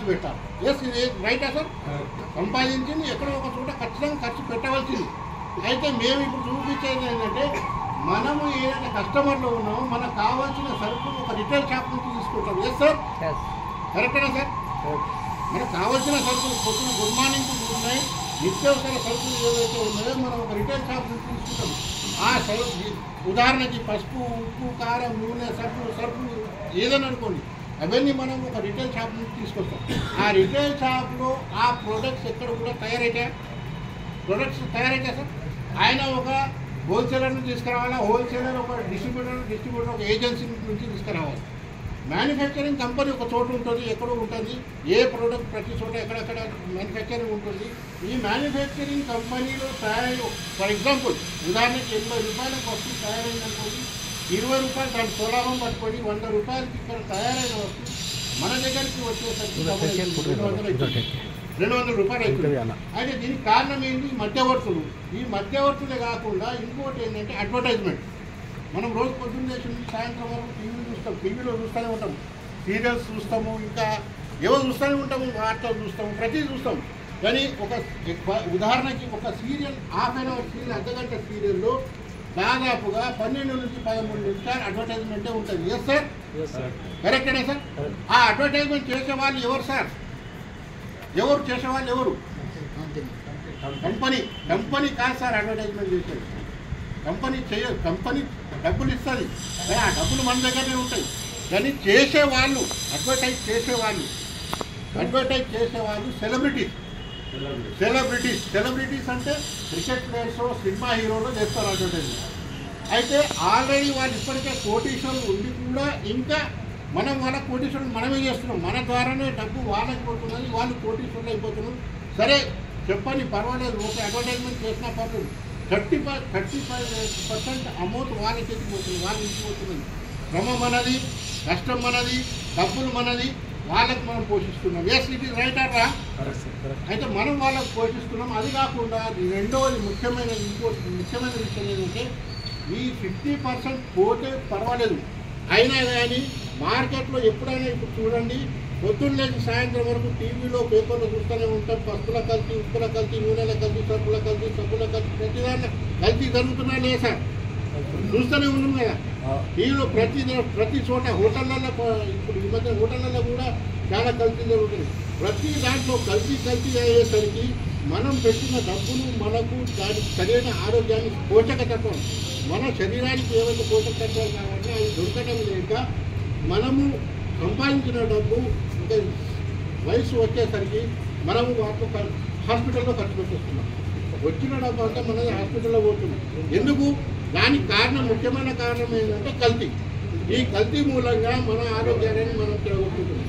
పెట్టాలి. ఎస్, ఇది రైటా సార్? సంపాదించింది ఎక్కడో ఒక చోట ఖచ్చితంగా ఖర్చు పెట్టవలసింది. అయితే మేము ఇప్పుడు చూపించేది ఏంటంటే, మనము ఏదైనా కస్టమర్లో ఉన్నామో మనకు కావాల్సిన సరుకులు ఒక రిటైల్ షాప్ నుంచి తీసుకుంటాం. ఎస్ సార్, కరెక్టేనా సార్? మనకు కావాల్సిన సరుకులు పొద్దున గుడ్ మార్నింగ్ ఉన్నాయి, నిత్యావసర సరుకులు ఏవైతే ఉన్నాయో మనం ఒక రిటైల్ షాప్ నుంచి తీసుకుంటాం. ఆ సరుకు ఉదాహరణకి పసుపు, ఉప్పు, కారం, నూనె, సరుకు ఏదైనా అనుకోండి, అవన్నీ మనం ఒక రిటైల్ షాప్ నుంచి తీసుకొస్తాం. ఆ రిటైల్ షాప్లో ఆ ప్రొడక్ట్స్ ఎక్కడ కూడా తయారైతాయా? Products తయారైతాయి sir. ఆయన ఒక హోల్సేలర్ని తీసుకురావాలా, హోల్సేలర్ ఒక డిస్ట్రిబ్యూటర్ ఒక ఏజెన్సీ నుంచి తీసుకురావాలి. మ్యానుఫ్యాక్చరింగ్ కంపెనీ ఒక చోట ఉంటుంది, ఎక్కడో ఉంటుంది. ఏ ప్రోడక్ట్ ప్రతి చోట ఎక్కడెక్కడ మ్యానుఫ్యాక్చరింగ్ ఉంటుంది. ఈ మ్యానుఫ్యాక్చరింగ్ కంపెనీలో తయారై, ఫర్ ఎగ్జాంపుల్ ఉదాహరణకి 80 రూపాయలకు వస్తువు తయారైందనుకోండి, 20 రూపాయలు దాని స్వలాభం పట్టుకొని 100 రూపాయలకి ఇక్కడ తయారైన వస్తువు మన దగ్గరికి వచ్చేసరికి 200 రూపాయలు అవుతుంది. అయితే దీనికి కారణం ఏంటి? మధ్యవర్తులు. ఈ మధ్యవర్తులే కాకుండా ఇంకోటి ఏంటంటే అడ్వర్టైజ్మెంట్. మనం రోజు పొద్దున్న చేసి సాయంత్రం వరకు టీవీ చూస్తాం, టీవీలో చూస్తూనే ఉంటాం, సీరియల్స్ చూస్తాము, ఇంకా ఏవో చూస్తూనే ఉంటాము, వార్తలు చూస్తాము, ప్రతిదీ చూస్తాం. కానీ ఒక ఉదాహరణకి ఒక serial, half an hour serial, అర్ధగంట సీరియల్లో దాదాపుగా 12 నుంచి 13 నిమిషాలు అడ్వర్టైజ్మెంటే ఉంటుంది. ఎస్ సార్, కరెక్టేనా సార్? ఆ అడ్వర్టైజ్మెంట్ చేసేవాళ్ళు ఎవరు సార్? ఎవరు చేసేవాళ్ళు ఎవరు? కంపెనీ కాదు సార్ అడ్వర్టైజ్మెంట్ చేసేది. కంపెనీ చేయదు, కంపెనీ డబ్బులు ఇస్తుంది, ఆ డబ్బులు మన దగ్గరనే ఉంటాయి. కానీ చేసేవాళ్ళు, అడ్వర్టైజ్ చేసేవాళ్ళు సెలబ్రిటీస్ అంటే క్రికెట్ ప్లేయర్స్, సినిమా హీరోలు చేస్తారు అడ్వర్టైజ్మెంట్. అయితే ఆల్రెడీ వాళ్ళు ఇప్పటికే కోటీశ్వరులు ఉండి కూడా ఇంకా మనం వాళ్ళ కోటీశ్వరులు మనమే చేస్తున్నాం. మన ద్వారానే డబ్బు వాళ్ళకి పోతున్నది, వాళ్ళు కోటీశ్వరులు అయిపోతున్నాం. సరే చెప్పండి, పర్వాలేదు, ఓకే, అడ్వర్టైజ్మెంట్ చేసినా పర్లేదు. 35% అమౌంట్ వాళ్ళ చేతికి పోతుంది, వాళ్ళ ఇంటికి పోతున్నది. శ్రమ మనది, కష్టం మనది, డబ్బులు మనది, వాళ్ళకి మనం పోషిస్తున్నాం. Yes, it is right or రా? అయితే మనం వాళ్ళకి పోషిస్తున్నాం. అది కాకుండా రెండవది ముఖ్యమైన విషయం ఏంటంటే, ఈ 50% పోతే పర్వాలేదు, అయినా కానీ మార్కెట్లో ఎప్పుడైనా ఇప్పుడు చూడండి, పొద్దున్న లేచి సాయంత్రం వరకు టీవీలో, పేపర్లో చూస్తూనే ఉంటాం. పసుపుల కల్తీ, ఉప్పుల కల్తీ, నూనెల కల్తీ, సబ్బుల కల్తీ, ప్రతిదాన్ని కల్తీ జరుగుతున్నా లేదు సార్? చూస్తూనే ఉన్నాం కదా టీవీలో. ప్రతి చోట హోటళ్ళల్లో, ఇప్పుడు ఈ మధ్య హోటళ్ళల్లో కూడా చాలా కల్తీ జరుగుతుంది. ప్రతి దాంట్లో కల్తీ అయ్యేసరికి మనం పెట్టిన డబ్బులు మనకు దానికి సరైన ఆరోగ్యాన్ని, పోషకతత్వం, మన శరీరానికి ఏవైతే పోషకతత్వాలు కావాలంటే అవి దొరకడం లేక మనము సంపాదించిన డబ్బు ఇంకా వయసు వచ్చేసరికి మనము వాటిలో హాస్పిటల్లో ఖర్చు పెట్టేస్తున్నాం. వచ్చిన డబ్బు అంతా మనది హాస్పిటల్లో పోతున్నాం. ఎందుకు? దానికి కారణం, ముఖ్యమైన కారణం ఏంటంటే కల్తీ. ఈ కల్తీ మూలంగా మన ఆరోగ్యాన్ని మనం చెడగొట్టుకుంటున్నాం.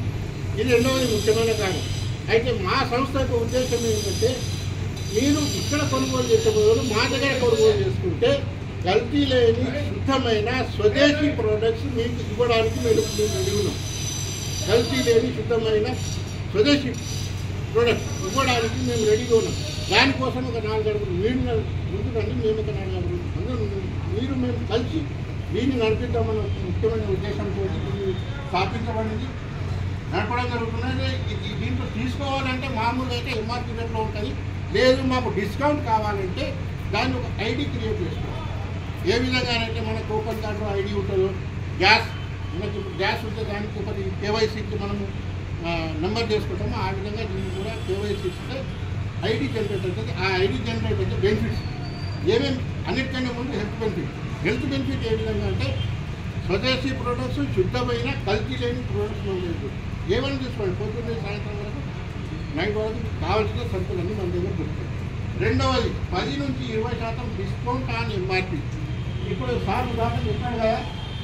ఇది రెండవది ముఖ్యమైన కారణం. అయితే మా సంస్థ యొక్క ఉద్దేశం ఏంటంటే, మీరు ఇక్కడ కొనుగోలు చేసే బదులు మా దగ్గర కొనుగోలు చేసుకుంటే కల్తీ లేని శుద్ధమైన స్వదేశీ ప్రోడక్ట్స్ మీకు ఇవ్వడానికి మేము రెడీ ఉన్నాం. కల్తీ లేని శుద్ధమైన స్వదేశీ ప్రోడక్ట్స్ ఇవ్వడానికి మేము రెడీగా ఉన్నాం. దానికోసం ఒక 4 అడుగులు మీరు ముందుకండి, మేము ఒక 4 అడుగులు అందరూ మీరు మేము కలిసి దీన్ని నడిపిద్దామన్న ముఖ్యమైన ఉద్దేశంతో దీన్ని స్థాపించబడింది, నడపడం జరుగుతున్నది. దీంట్లో తీసుకోవాలంటే మామూలుగా అయితే ఎంఆర్పీ రేట్లో ఉంటుంది. లేదు మాకు డిస్కౌంట్ కావాలంటే దాన్ని ఒక ఐడి క్రియేట్ చేసుకోవాలి. ఏ విధంగానంటే మన కూపన్ కార్డు ఐడి ఉంటుందో, మనకి ఇప్పుడు గ్యాస్ ఉంటే దానికి ఒకటి కేవైసీకి మనము నెంబర్ చేసుకుంటాము. ఆ విధంగా దీన్ని కూడా కేవైసీ ఇస్తే ఐడి జనరేట్ అవుతుంది. ఆ ఐడి జనరేట్ అయితే బెనిఫిట్స్ ఏమేమి, అన్నిటికన్నా ముందు హెల్త్ బెనిఫిట్ ఏ విధంగా అంటే స్వదేశీ ప్రోడక్ట్స్, శుద్ధమైన కల్తీ లేని ప్రోడక్ట్స్ మనం లేదు. ఏమైనా తీసుకోండి, పొద్దున్నే సాయంత్రం వరకు, నైట్ వరకు కావాల్సిన సరుకులన్నీ మన దగ్గర దొరుకుతాయి. రెండవది 10 నుంచి 20% డిస్కౌంట్ ఆన్ ఎంఆర్పీ. ఇప్పుడు సార్ ఉదాహరణ చెప్పాను కదా,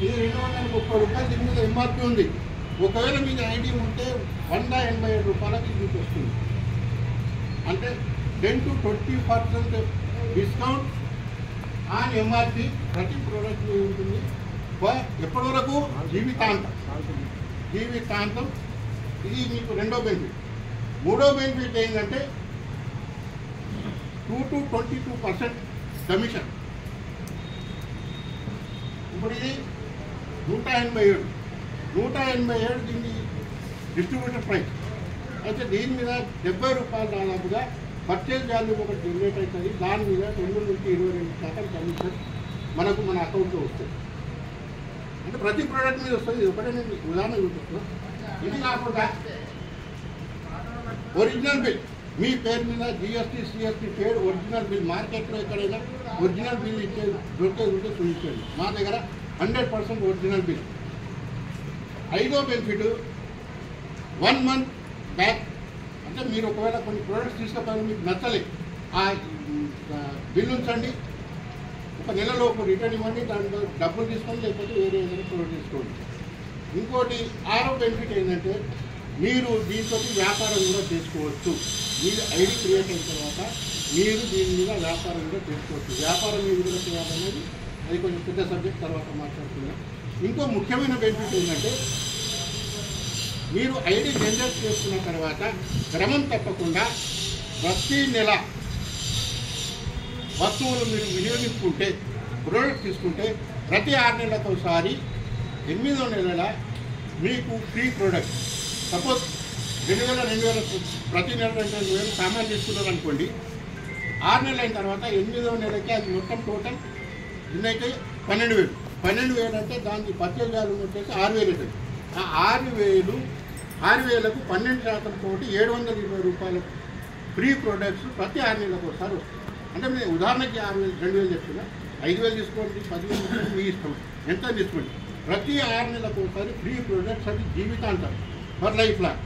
ఇది 230 రూపాయలు దీని మీద ఎంఆర్పీ ఉంది. ఒకవేళ మీద ఐడి ఉంటే 187 రూపాయలకి మీకు వస్తుంది. అంటే 10 to 20% డిస్కౌంట్ ఆన్ ఎంఆర్పీ ప్రతి ప్రోడక్ట్ ఉంటుంది. ఎప్పటి వరకు? జీవితాంతం. ఇది మీకు రెండో బెనిఫిట్. మూడో బెనిఫిట్ ఏంటంటే 2 to 22% కమిషన్. ఇప్పుడు ఇది 187 దీన్ని డిస్ట్రిబ్యూటర్ ప్రైస్. అయితే దీని మీద 70 రూపాయలు దాదాపుగా పర్చేజ్ వాల్యూ ఒకటి జనరేట్ అవుతుంది. దాని మీద 2 నుంచి 22% కమిషన్ మనకు మన అకౌంట్లో వస్తుంది. అంటే ప్రతి ప్రోడక్ట్ మీద వస్తుంది. ఇది ఒకటే నేను ఉదాహరణ చూపిస్తున్నాను. ఇది కాకుండా ఒరిజినల్ బిల్ మీ పేరు మీద GST CST పేరు ఒరిజినల్ బిల్ మార్కెట్లో ఎక్కడైనా ఒరిజినల్ బిల్ ఇచ్చే దొరికేది ఉంటే చూపించండి. మా దగ్గర 100% ఒరిజినల్ బిల్. 5వ బెనిఫిట్ 1 మంత్ బ్యాక్. అంటే మీరు ఒకవేళ కొన్ని ప్రోడక్ట్స్ తీసుకపోయినా మీకు నచ్చలేదు, ఆ బిల్ ఉంచండి, ఒక నెలలోపు రిటర్న్ ఇవ్వండి, దాంట్లో డబ్బులు తీసుకోండి, లేకపోతే వేరే ఏదైనా ప్రోడక్ట్ తీసుకోండి. ఇంకోటి 6వ బెనిఫిట్ ఏంటంటే మీరు దీంతో వ్యాపారం కూడా చేసుకోవచ్చు. మీరు ఐడి క్రియేట్ అయిన తర్వాత మీరు దీని మీద వ్యాపారం కూడా చేసుకోవచ్చు. వ్యాపారం ఏ విధంగా చేయాలనేది అది కొంచెం పెద్ద సబ్జెక్ట్, తర్వాత మాట్లాడుతున్నాం. ఇంకో ముఖ్యమైన బెనిఫిట్ ఏంటంటే మీరు ఐడి జనరేట్ చేసుకున్న తర్వాత క్రమం తప్పకుండా ప్రతి నెల వస్తువులు మీరు వినియోగించుకుంటే, ప్రోడక్ట్ తీసుకుంటే ప్రతి 6 నెలలకు ఒకసారి 8వ నెలల మీకు ఫ్రీ ప్రోడక్ట్. సపోజ్ 2000 ప్రతి నెల 2000 సామాన్లు తీసుకున్నారు అనుకోండి. 6 నెలలు అయిన తర్వాత 8వ నెలకి అది మొత్తం టోటల్ ఎన్నైతే 12,000 అంటే దానికి పర్చేజ్ వాల్యూ వచ్చేసి 6,000 అవుతుంది. ఆ 6,000కు 12% తోటి 720 రూపాయల ఫ్రీ ప్రోడక్ట్స్ ప్రతి 6 నెలలకు ఒకసారి వస్తుంది. అంటే మీరు ఉదాహరణకి 6,000 2,000 చెప్తున్నా, 5,000 తీసుకోండి, 10,000 తీసుకోండి, మీ ఇష్టం ఎంత తీసుకోండి. ప్రతి 6 నెలలకు ఒకసారి ఫ్రీ ప్రోడక్ట్స్ అది జీవితాంతం ఫర్ లైఫ్ లాంగ్.